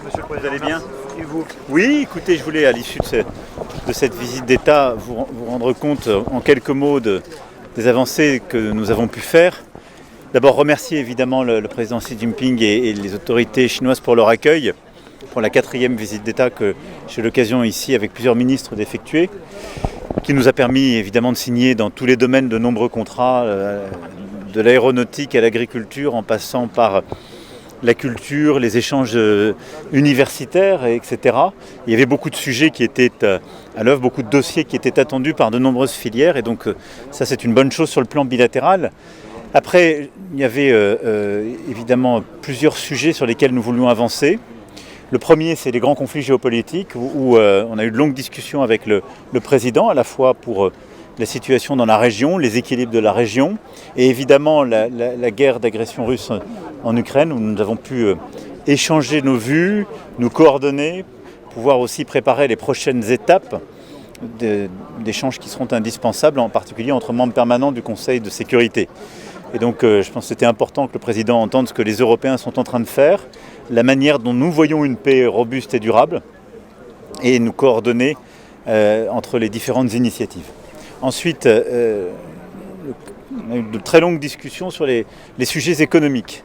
Monsieur le Président, Vous allez bien? Et vous? Oui, écoutez, je voulais, à l'issue de cette visite d'État, vous rendre compte en quelques mots des avancées que nous avons pu faire. D'abord, remercier évidemment le président Xi Jinping et les autorités chinoises pour leur accueil, pour la 4e visite d'État que j'ai l'occasion ici, avec plusieurs ministres, d'effectuer, qui nous a permis évidemment de signer dans tous les domaines de nombreux contrats, de l'aéronautique à l'agriculture, en passant par la culture, les échanges universitaires, etc. Il y avait beaucoup de sujets qui étaient à l'œuvre, beaucoup de dossiers qui étaient attendus par de nombreuses filières, et donc ça c'est une bonne chose sur le plan bilatéral. Après, il y avait évidemment plusieurs sujets sur lesquels nous voulions avancer. Le premier, c'est les grands conflits géopolitiques, où on a eu de longues discussions avec le président, à la fois pour la situation dans la région, les équilibres de la région, et évidemment la guerre d'agression russe en Ukraine, où nous avons pu échanger nos vues, nous coordonner, pouvoir aussi préparer les prochaines étapes d'échanges qui seront indispensables, en particulier entre membres permanents du Conseil de sécurité. Et donc je pense que c'était important que le président entende ce que les Européens sont en train de faire, la manière dont nous voyons une paix robuste et durable, et nous coordonner entre les différentes initiatives. Ensuite, on a eu de très longues discussions sur les sujets économiques.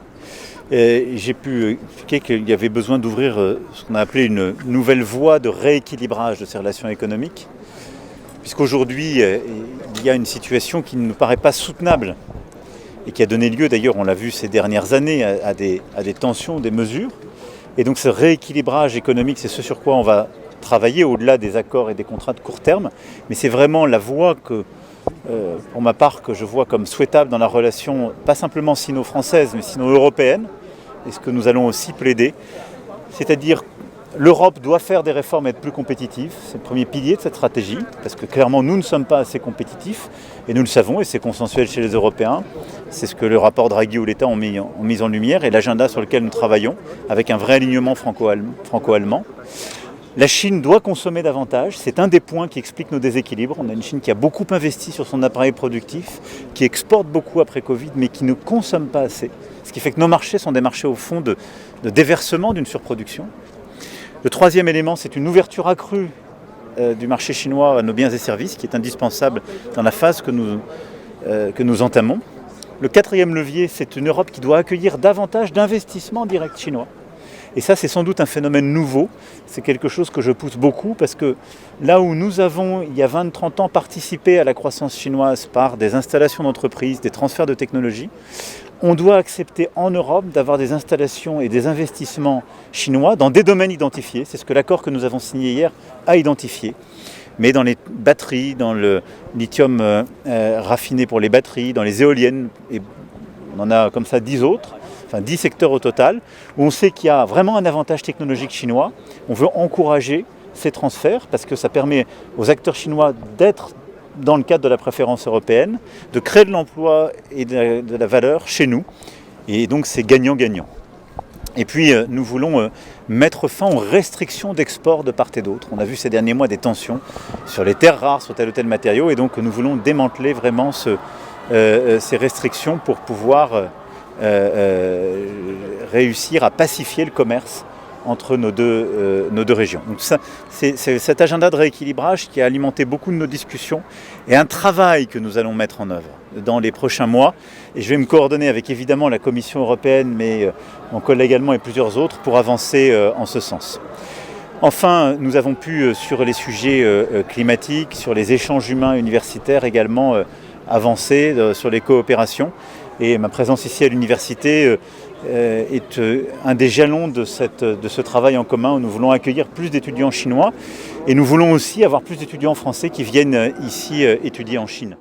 J'ai pu expliquer qu'il y avait besoin d'ouvrir ce qu'on a appelé une nouvelle voie de rééquilibrage de ces relations économiques, puisqu'aujourd'hui, il y a une situation qui ne nous paraît pas soutenable et qui a donné lieu, d'ailleurs, on l'a vu ces dernières années, à des tensions, des mesures. Et donc ce rééquilibrage économique, c'est ce sur quoi on va travailler au-delà des accords et des contrats de court terme, mais c'est vraiment la voie que, pour ma part, que je vois comme souhaitable dans la relation, pas simplement sino-française, mais sino-européenne, et ce que nous allons aussi plaider, c'est-à-dire l'Europe doit faire des réformes et être plus compétitive, c'est le premier pilier de cette stratégie, parce que clairement nous ne sommes pas assez compétitifs, et nous le savons, et c'est consensuel chez les Européens, c'est ce que le rapport Draghi ou l'État ont mis en lumière, et l'agenda sur lequel nous travaillons, avec un vrai alignement franco-allemand. La Chine doit consommer davantage, c'est un des points qui explique nos déséquilibres. On a une Chine qui a beaucoup investi sur son appareil productif, qui exporte beaucoup après Covid, mais qui ne consomme pas assez. Ce qui fait que nos marchés sont des marchés au fond de déversement d'une surproduction. Le troisième élément, c'est une ouverture accrue du marché chinois à nos biens et services, qui est indispensable dans la phase que nous entamons. Le quatrième levier, c'est une Europe qui doit accueillir davantage d'investissements directs chinois. Et ça, c'est sans doute un phénomène nouveau. C'est quelque chose que je pousse beaucoup parce que là où nous avons, il y a 20-30 ans, participé à la croissance chinoise par des installations d'entreprises, des transferts de technologies, on doit accepter en Europe d'avoir des installations et des investissements chinois dans des domaines identifiés. C'est ce que l'accord que nous avons signé hier a identifié. Mais dans les batteries, dans le lithium raffiné pour les batteries, dans les éoliennes, et on en a comme ça 10 autres, enfin 10 secteurs au total, où on sait qu'il y a vraiment un avantage technologique chinois. On veut encourager ces transferts parce que ça permet aux acteurs chinois d'être dans le cadre de la préférence européenne, de créer de l'emploi et de la valeur chez nous. Et donc c'est gagnant-gagnant. Et puis nous voulons mettre fin aux restrictions d'export de part et d'autre. On a vu ces derniers mois des tensions sur les terres rares, sur tel ou tel matériau, et donc nous voulons démanteler vraiment ces restrictions pour pouvoir réussir à pacifier le commerce entre nos deux régions. Donc ça, c'est cet agenda de rééquilibrage qui a alimenté beaucoup de nos discussions et un travail que nous allons mettre en œuvre dans les prochains mois. Et je vais me coordonner avec évidemment la Commission européenne, mais mon collègue allemand et plusieurs autres pour avancer en ce sens. Enfin, nous avons pu, sur les sujets climatiques, sur les échanges humains universitaires également, avancer sur les coopérations. Et ma présence ici à l'université est un des jalons de ce travail en commun où nous voulons accueillir plus d'étudiants chinois et nous voulons aussi avoir plus d'étudiants français qui viennent ici étudier en Chine.